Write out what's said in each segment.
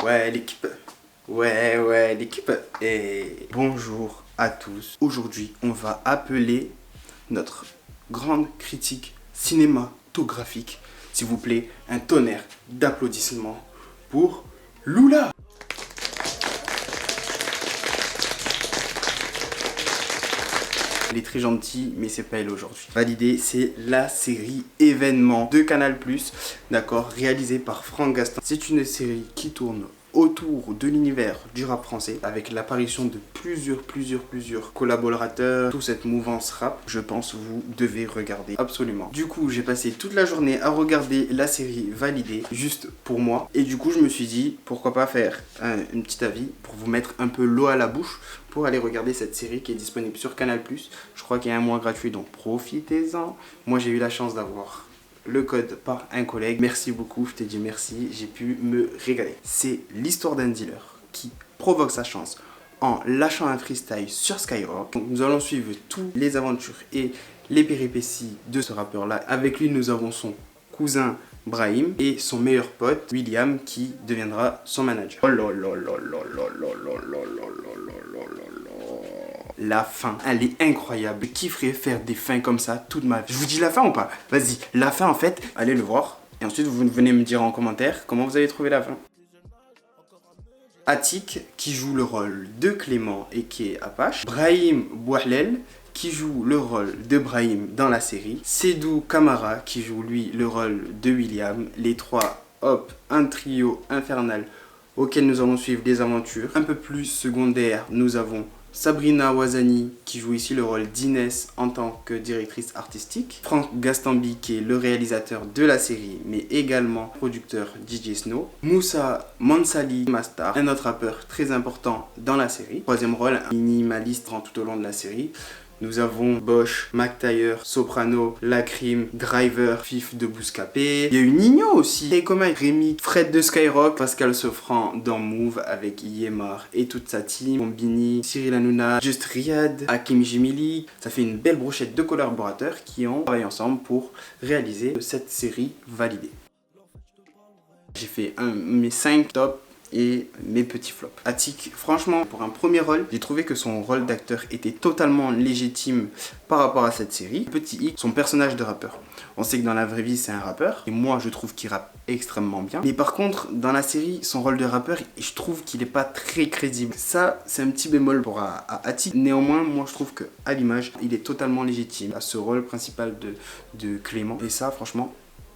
Ouais, l'équipe. Ouais, l'équipe. Et bonjour à tous. Aujourd'hui, on va appeler notre grande critique cinématographique. S'il vous plaît, un tonnerre d'applaudissements pour Lula. Elle est très gentille, mais c'est pas elle aujourd'hui. Validé, c'est la série événement de Canal+, d'accord, réalisée par Franck Gaston. C'est une série qui tourne autour de l'univers du rap français avec l'apparition de plusieurs collaborateurs, toute cette mouvance rap. Je pense vous devez regarder absolument. Du coup, j'ai passé toute la journée à regarder la série Validée juste pour moi et du coup, je me suis dit pourquoi pas faire un petit avis pour vous mettre un peu l'eau à la bouche pour aller regarder cette série qui est disponible sur Canal+. Je crois qu'il y a un mois gratuit, donc profitez-en. Moi, j'ai eu la chance d'avoir le code par un collègue. Merci beaucoup, je te dis merci, j'ai pu me régaler. C'est l'histoire d'un dealer qui provoque sa chance en lâchant un freestyle sur Skyrock. Donc, nous allons suivre toutes les aventures et les péripéties de ce rappeur-là. Avec lui, nous avons son cousin Brahim et son meilleur pote William qui deviendra son manager. La fin, elle est incroyable. Je kifferais faire des fins comme ça toute ma vie. Je vous dis la fin ou pas? Vas-y, la fin en fait, allez le voir. Et ensuite, vous venez me dire en commentaire comment vous avez trouvé la fin. Atik qui joue le rôle de Clément et qui est Apache. Brahim Bouhlel qui joue le rôle de Brahim dans la série. Sedou Kamara qui joue lui le rôle de William. Les trois, hop, un trio infernal auquel nous allons suivre des aventures. Un peu plus secondaire, nous avons Sabrina Ouazani qui joue ici le rôle d'Inès en tant que directrice artistique. Franck Gastambi qui est le réalisateur de la série mais également producteur DJ Snow. Moussa Mansali Mastar, un autre rappeur très important dans la série. Troisième rôle, un minimaliste tout au long de la série. Nous avons Bosch, Mac Taylor, Soprano, Lacrim, Driver, Fif de Bouscapé. Il y a eu Nino aussi. Et comme Rémi, Fred de Skyrock, Pascal Sofran dans Move avec Yemar et toute sa team. Bombini, Cyril Hanouna, Just Riyad, Hakim Jemili. Ça fait une belle brochette de collaborateurs qui ont travaillé ensemble pour réaliser cette série validée. J'ai fait mes 5 tops et mes petits flops. Atik, franchement, pour un premier rôle, j'ai trouvé que son rôle d'acteur était totalement légitime par rapport à cette série. Petit hic, son personnage de rappeur. On sait que dans la vraie vie, c'est un rappeur. Et moi, je trouve qu'il rappe extrêmement bien. Mais par contre, dans la série, son rôle de rappeur, je trouve qu'il n'est pas très crédible. Ça, c'est un petit bémol pour Atik. Néanmoins, moi, je trouve qu'à l'image, il est totalement légitime à ce rôle principal de Clément. Et ça, franchement,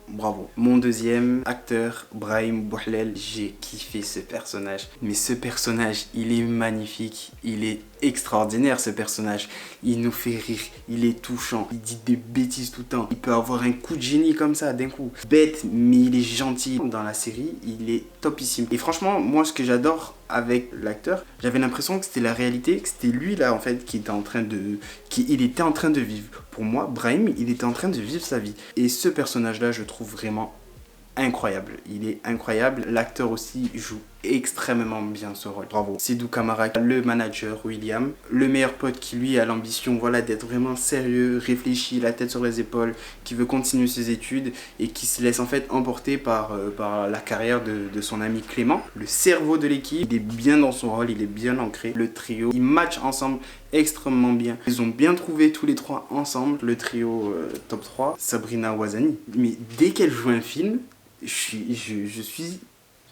bravo. Mon deuxième acteur, Brahim Bouhlel, j'ai kiffé ce personnage. Mais ce personnage, il est magnifique. Il est extraordinaire ce personnage. Il nous fait rire. Il est touchant. Il dit des bêtises tout le temps. Il peut avoir un coup de génie comme ça d'un coup. Bête, mais il est gentil. Dans la série, il est topissime. Et franchement, moi ce que j'adore avec l'acteur, j'avais l'impression que c'était la réalité, que c'était lui là en fait qui était en train de... il était en train de vivre. Pour moi, Brahim, il était en train de vivre sa vie. Et ce personnage-là, je trouve vraiment incroyable. Il est incroyable. L'acteur aussi joue extrêmement bien ce rôle. Bravo. Sedou Kamara, le manager William, le meilleur pote qui lui a l'ambition voilà, d'être vraiment sérieux, réfléchi, la tête sur les épaules, qui veut continuer ses études et qui se laisse en fait emporter par la carrière de son ami Clément. Le cerveau de l'équipe, il est bien dans son rôle, il est bien ancré. Le trio, ils matchent ensemble extrêmement bien. Ils ont bien trouvé tous les trois ensemble, le trio top 3, Sabrina Ouazani. Mais dès qu'elle joue un film, je suis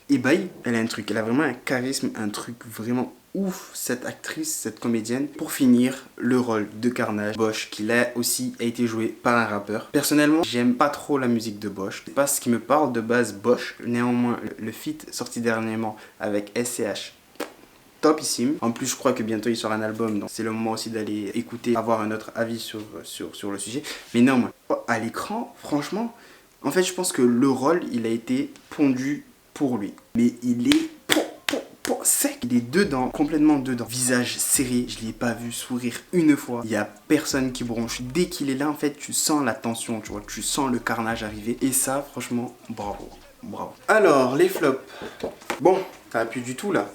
ébahi. Elle a un truc, elle a vraiment un charisme, un truc vraiment ouf, cette actrice, cette comédienne. Pour finir, le rôle de Carnage, Bosch, qui là aussi a été joué par un rappeur. Personnellement, j'aime pas trop la musique de Bosch. C'est pas ce qui me parle de base Bosch. Néanmoins, le feat sorti dernièrement avec SCH, topissime. En plus, je crois que bientôt il sort un album, donc c'est le moment aussi d'aller écouter, avoir un autre avis sur le sujet. Mais néanmoins, à l'écran, franchement, en fait, je pense que le rôle, il a été pondu pour lui. Mais il est sec. Il est dedans, complètement dedans. Visage serré, je ne l'ai pas vu sourire une fois. Il n'y a personne qui bronche. Dès qu'il est là, en fait, tu sens la tension, tu vois. Tu sens le carnage arriver. Et ça, franchement, bravo. Bravo. Alors, les flops. Bon, ça va plus du tout, là.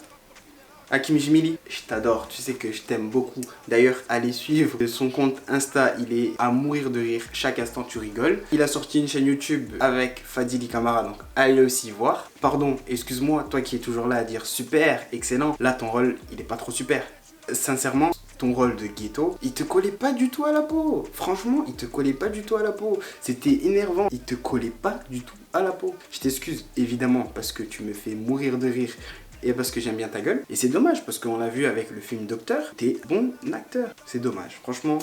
Hakim Jmili, je t'adore, tu sais que je t'aime beaucoup. D'ailleurs, allez suivre son compte Insta, il est à mourir de rire. Chaque instant, tu rigoles. Il a sorti une chaîne YouTube avec Fadili Camara, donc allez aussi voir. Pardon, excuse-moi, toi qui es toujours là à dire super, excellent. Là, ton rôle, il est pas trop super. Sincèrement, ton rôle de ghetto, il te collait pas du tout à la peau. Franchement, il te collait pas du tout à la peau. C'était énervant. Il te collait pas du tout à la peau. Je t'excuse, évidemment, parce que tu me fais mourir de rire et parce que j'aime bien ta gueule. Et c'est dommage, parce qu'on l'a vu avec le film Docteur. T'es bon acteur. C'est dommage. Franchement,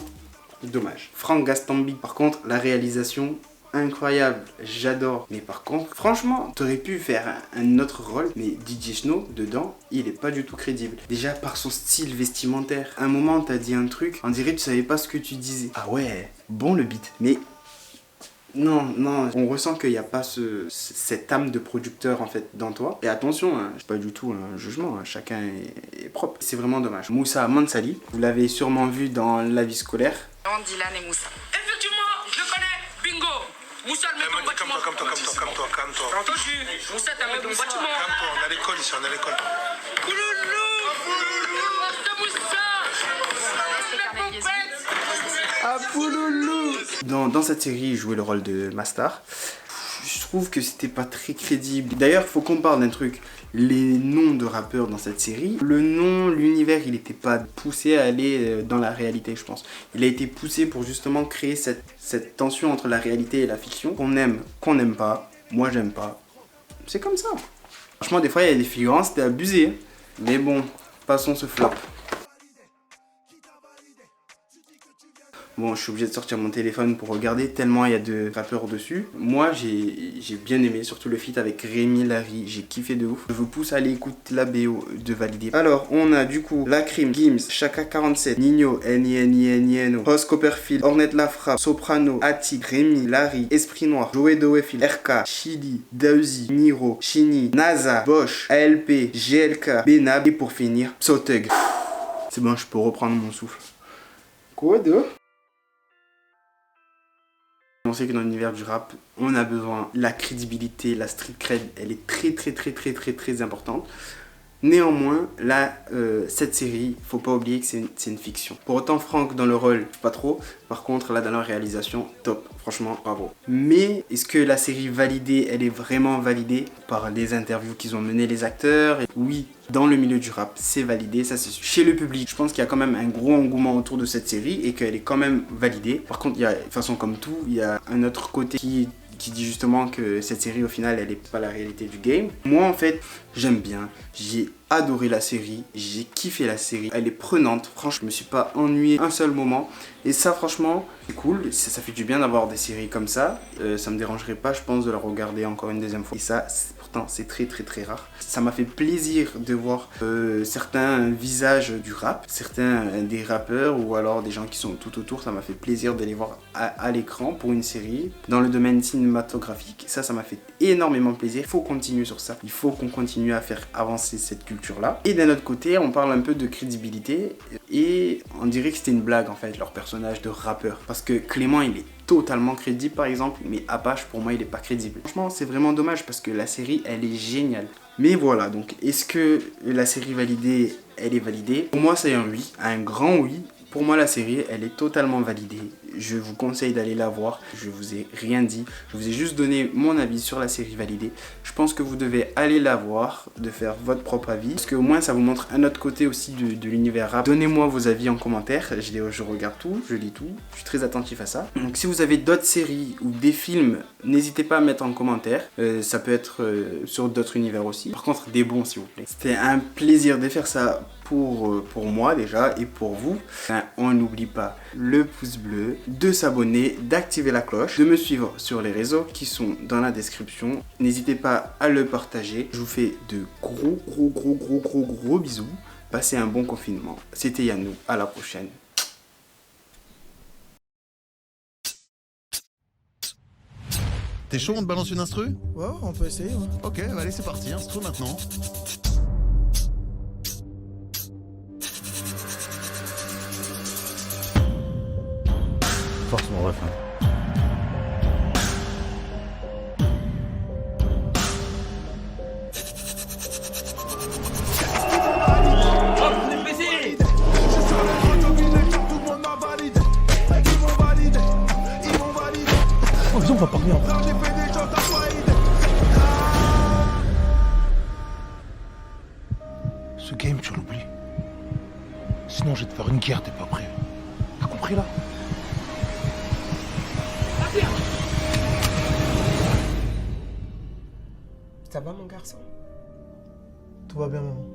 dommage. Franck Gastambi, par contre, la réalisation... incroyable, j'adore. Mais par contre, franchement, t'aurais pu faire un autre rôle, mais DJ Snow, dedans, il est pas du tout crédible. Déjà, par son style vestimentaire. À un moment, t'as dit un truc, on dirait que tu savais pas ce que tu disais. Ah ouais, bon le beat. Mais non, on ressent qu'il n'y a pas cette âme de producteur en fait dans toi. Et attention, hein, c'est pas du tout un jugement, hein, chacun est propre. C'est vraiment dommage. Moussa Mansali, vous l'avez sûrement vu dans La vie scolaire. Dylan et Moussa. Effectivement, je connais, bingo. Moussa, le mec dans le bâtiment. Calme-toi. T'as entendu? Moussa, t'as un mec dans le bâtiment. Calme-toi, on a l'école ici, on a l'école. Kouloulou, c'est Moussa. Ah, Pouloulou. Dans cette série, il jouait le rôle de Mastar. Je trouve que c'était pas très crédible. D'ailleurs, faut qu'on parle d'un truc. Les noms de rappeurs dans cette série, le nom, l'univers, il n'était pas poussé à aller dans la réalité, je pense. Il a été poussé pour justement créer cette tension entre la réalité et la fiction. Qu'on aime, qu'on n'aime pas. Moi, j'aime pas. C'est comme ça. Franchement, des fois, il y a des figurants, c'était abusé. Hein. Mais bon, passons ce flop. Bon, je suis obligé de sortir mon téléphone pour regarder tellement il y a de rappeurs dessus. Moi, j'ai bien aimé, surtout le feat avec Rémi Larry. J'ai kiffé de ouf. Je vous pousse à aller écouter la BO de Validé. Alors, on a du coup Lacrim, Gims, Chaka 47, Nino, Nieno, Ross Copperfield, Ornette Lafrappe, Soprano, Attic, Rémi, Larry, Esprit Noir, Joey Dowefil, RK, Chili, Dausi, Niro, Chini, NASA, Bosch, ALP, GLK, Benab et pour finir, Psotug. C'est bon, je peux reprendre mon souffle. Quoi de? On sait que dans l'univers du rap, on a besoin de la crédibilité, la street cred, elle est très importante. Néanmoins, là, cette série, faut pas oublier que c'est une fiction. Pour autant, Franck dans le rôle, pas trop. Par contre, là, dans la réalisation, top. Franchement, bravo. Mais, est-ce que la série validée, elle est vraiment validée par les interviews qu'ils ont menées les acteurs? Et oui, dans le milieu du rap, c'est validé, ça c'est sûr. Chez le public, je pense qu'il y a quand même un gros engouement autour de cette série et qu'elle est quand même validée. Par contre, il y a, de toute façon, comme tout, il y a un autre côté qui dit justement que cette série au final elle n'est pas la réalité du game. Moi en fait j'aime bien, j'ai adoré la série, j'ai kiffé la série, elle est prenante, franchement je me suis pas ennuyé un seul moment et ça franchement c'est cool, ça fait du bien d'avoir des séries comme ça, ça me dérangerait pas je pense de la regarder encore une deuxième fois et ça pourtant c'est très rare. Ça m'a fait plaisir de voir certains visages du rap, certains des rappeurs ou alors des gens qui sont tout autour, ça m'a fait plaisir de les voir à l'écran pour une série dans le domaine cinématographique. Ça m'a fait énormément plaisir. Il faut continuer sur ça. Il faut qu'on continue à faire avancer cette culture-là. Et d'un autre côté, on parle un peu de crédibilité et on dirait que c'était une blague en fait, leur personnage de rappeur. Parce que Clément, il est totalement crédible par exemple, mais Apache pour moi il est pas crédible. Franchement c'est vraiment dommage parce que la série elle est géniale. Mais voilà, donc est-ce que la série validée, elle est validée? Pour moi c'est un oui, un grand oui. Pour moi la série elle est totalement validée. Je vous conseille d'aller la voir. Je vous ai rien dit. Je vous ai juste donné mon avis sur la série validée. Je pense que vous devez aller la voir, de faire votre propre avis. Parce qu'au moins ça vous montre un autre côté aussi de l'univers rap. Donnez-moi vos avis en commentaire. Je regarde tout, je lis tout. Je suis très attentif à ça. Donc si vous avez d'autres séries ou des films, n'hésitez pas à mettre en commentaire. Ça peut être sur d'autres univers aussi. Par contre des bons s'il vous plaît. C'était un plaisir de faire ça pour moi déjà et pour vous. Enfin, on n'oublie pas le pouce bleu, de s'abonner, d'activer la cloche, de me suivre sur les réseaux qui sont dans la description. N'hésitez pas à le partager. Je vous fais de gros bisous. Passez un bon confinement. C'était Yannou, à la prochaine. T'es chaud, on te balance une instru? Ouais, on peut essayer. Ouais. Ok, allez, c'est parti, instru maintenant. Force mon refrain. viens, on va parler en vrai. Ce game, tu l'oublies. Sinon, je vais te faire une guerre, t'es pas prêt. T'as compris là? Ça va mon garçon? Tout va bien maman.